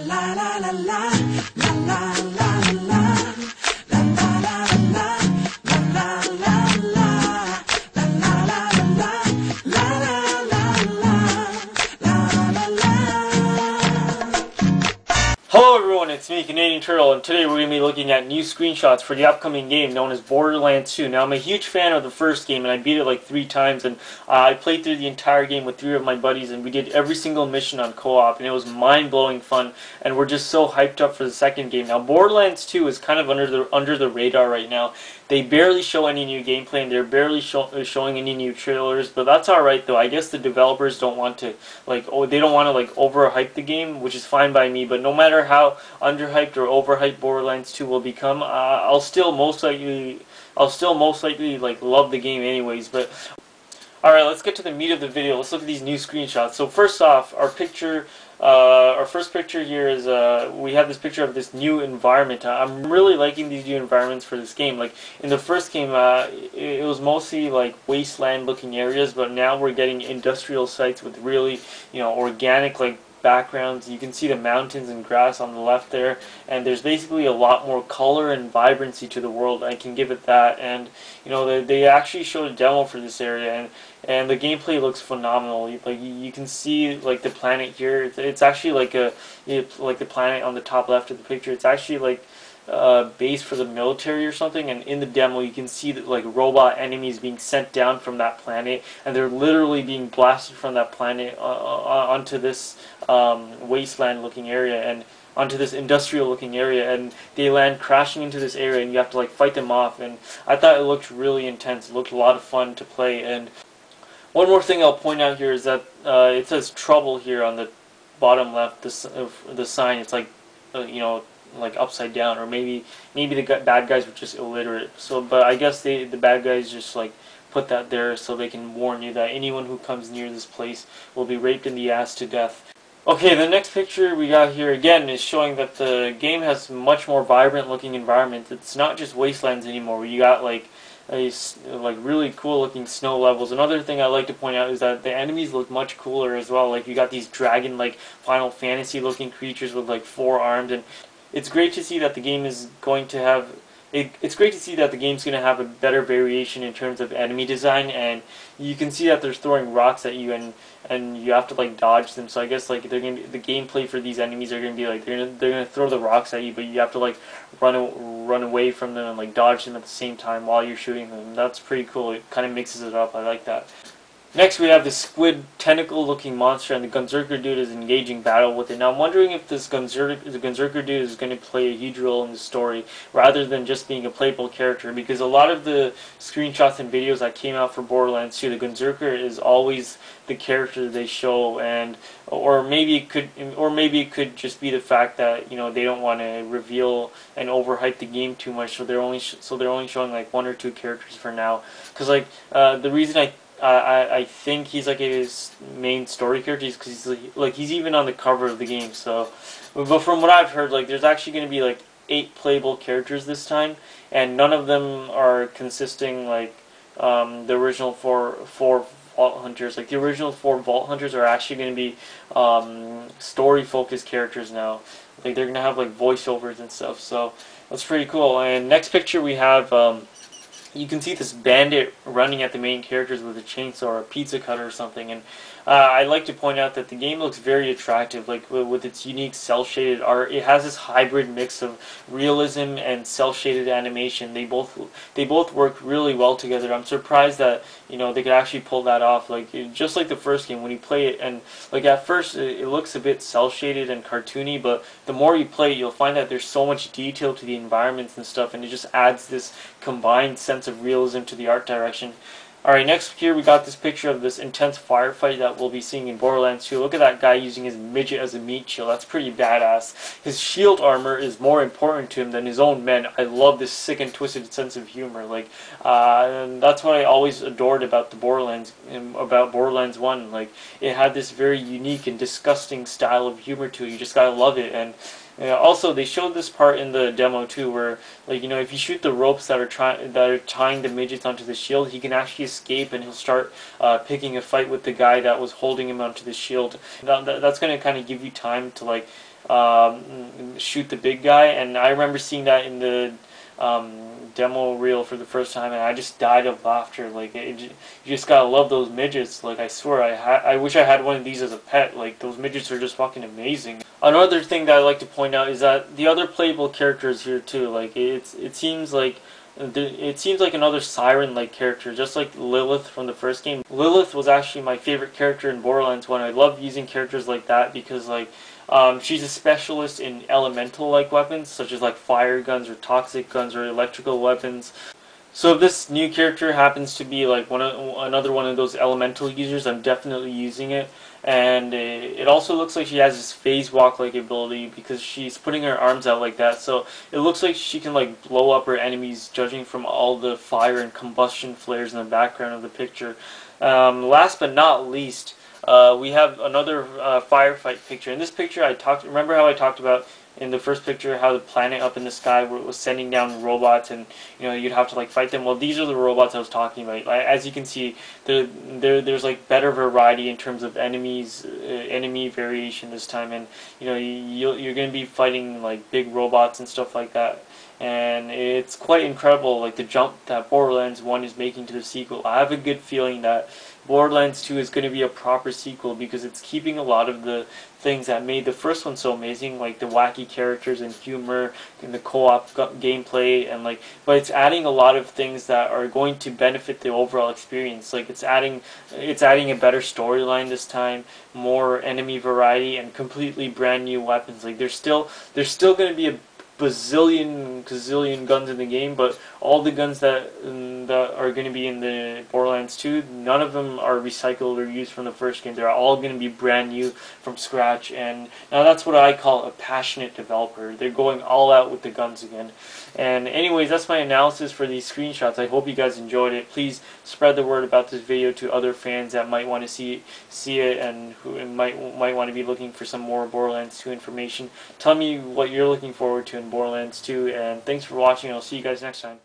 La la la la la la la la la la la la la la la Hello everyone, it's me, CanadianTurtle, and today we're going to be looking at new screenshots for the upcoming game known as Borderlands 2. Now, I'm a huge fan of the first game, and I beat it like 3 times, and I played through the entire game with 3 of my buddies, and we did every single mission on co-op, and it was mind-blowing fun, and we're just so hyped up for the second game. Now, Borderlands 2 is kind of under the radar right now. They barely show any new gameplay, and they're barely showing any new trailers, but that's alright though. I guess the developers don't want to, overhype the game, which is fine by me, but no matter how underhyped or overhyped Borderlands 2 will become, I'll still most likely love the game anyways. But alright, let's get to the meat of the video. Let's look at these new screenshots. So first off, our first picture here is we have this picture of this new environment. I'm really liking these new environments for this game. Like in the first game, it was mostly like wasteland looking areas, but now we're getting industrial sites with really, organic like backgrounds. You can see the mountains and grass on the left there, and there's basically a lot more color and vibrancy to the world. I can give it that. And they actually showed a demo for this area, and the gameplay looks phenomenal. Like you can see like the planet here. It's actually like the planet on the top left of the picture. It's actually like base for the military or something, and in the demo you can see that like robot enemies being sent down from that planet, and they're literally being blasted from that planet onto this wasteland looking area and onto this industrial looking area, and they land crashing into this area, and you have to like fight them off. And I thought it looked really intense. It looked a lot of fun to play. And one more thing I'll point out here is that it says trouble here on the bottom left. The sign, it's like like upside down, or maybe the bad guys were just illiterate. So, but I guess the bad guys just like put that there so they can warn you that anyone who comes near this place will be raped in the ass to death. Okay, the next picture we got here again is showing that the game has much more vibrant looking environment. It's not just wastelands anymore. You got like really cool looking snow levels. Another thing I like to point out is that the enemies look much cooler as well. Like you got these dragon like Final Fantasy looking creatures with like 4 arms, and it's great to see that the game is going to have it's great to see that the game's going to have a better variation in terms of enemy design, and you can see that they're throwing rocks at you, and you have to like dodge them. So I guess like the gameplay for these enemies are going to be like they're going to throw the rocks at you, but you have to like run away from them and like dodge them at the same time while you're shooting them. That's pretty cool. It kind of mixes it up. I like that. Next we have this squid tentacle looking monster, and the Gunzerker dude is engaging battle with it. Now I'm wondering if the Gunzerker dude is going to play a huge role in the story rather than just being a playable character, because a lot of the screenshots and videos that came out for Borderlands 2, the Gunzerker is always the character they show, and or maybe it could just be the fact that they don't want to reveal and overhype the game too much, so they're only showing like 1 or 2 characters for now. Because like the reason I think he's like his main story character is because he's even on the cover of the game. So, but from what I've heard, like there's actually going to be like 8 playable characters this time, and none of them are consisting like the original four Vault Hunters. Like the original 4 Vault Hunters are actually going to be story focused characters now. Like they're going to have like voiceovers and stuff. So that's pretty cool. And next picture we have. You can see this bandit running at the main characters with a chainsaw or a pizza cutter or something, and I'd like to point out that the game looks very attractive, like with its unique cel-shaded art. It has this hybrid mix of realism and cel-shaded animation. They both work really well together. I'm surprised that they could actually pull that off. Like just like the first game, when you play it, and like at first it looks a bit cel-shaded and cartoony, but the more you play it, you'll find that there's so much detail to the environments and stuff, and it just adds this combined sense of realism to the art direction. Alright, next here we got this picture of this intense firefight that we'll be seeing in Borderlands 2. Look at that guy using his midget as a meat shield. That's pretty badass. His shield armor is more important to him than his own men. I love this sick and twisted sense of humor. Like, and that's what I always adored about Borderlands 1. Like, it had this very unique and disgusting style of humor to it. You just gotta love it. And also, they showed this part in the demo too, where if you shoot the ropes that are tying the midgets onto the shield, he can actually escape, and he'll start picking a fight with the guy that was holding him onto the shield. That's going to kind of give you time to shoot the big guy, and I remember seeing that in the demo reel for the first time, and I just died of laughter. Like you just gotta love those midgets. Like I swear, I wish I had one of these as a pet. Like those midgets are just fucking amazing. Another thing that I like to point out is that the other playable characters here too. Like it seems like another siren-like character, just like Lilith from the first game. Lilith was actually my favorite character in Borderlands 1. I love using characters like that because like she's a specialist in elemental-like weapons, such as like fire guns or toxic guns or electrical weapons. So if this new character happens to be like another one of those elemental users, I'm definitely using it. And it also looks like she has this phase walk-like ability because she's putting her arms out like that. So it looks like she can like blow up her enemies, judging from all the fire and combustion flares in the background of the picture. Last but not least, we have another firefight picture. In this picture, remember how I talked about in the first picture how the planet up in the sky was sending down robots, and you'd have to like fight them. Well, these are the robots I was talking about. As you can see, there's like better variety in terms of enemies, enemy variation this time, and you're going to be fighting like big robots and stuff like that. And it's quite incredible, like the jump that Borderlands 1 is making to the sequel. I have a good feeling that Borderlands 2 is going to be a proper sequel because it's keeping a lot of the things that made the first one so amazing, like the wacky characters and humor and the co-op gameplay, and but it's adding a lot of things that are going to benefit the overall experience. Like it's adding a better storyline this time, more enemy variety, and completely brand new weapons. Like there's still going to be a gazillion guns in the game, but all the guns that are going to be in the Borderlands 2, none of them are recycled or used from the first game. They're all going to be brand new from scratch, and now that's what I call a passionate developer. They're going all out with the guns again. And anyways, that's my analysis for these screenshots. I hope you guys enjoyed it. Please spread the word about this video to other fans that might want to see it and who might want to be looking for some more Borderlands 2 information. Tell me what you're looking forward to in Borderlands 2, and thanks for watching. I'll see you guys next time.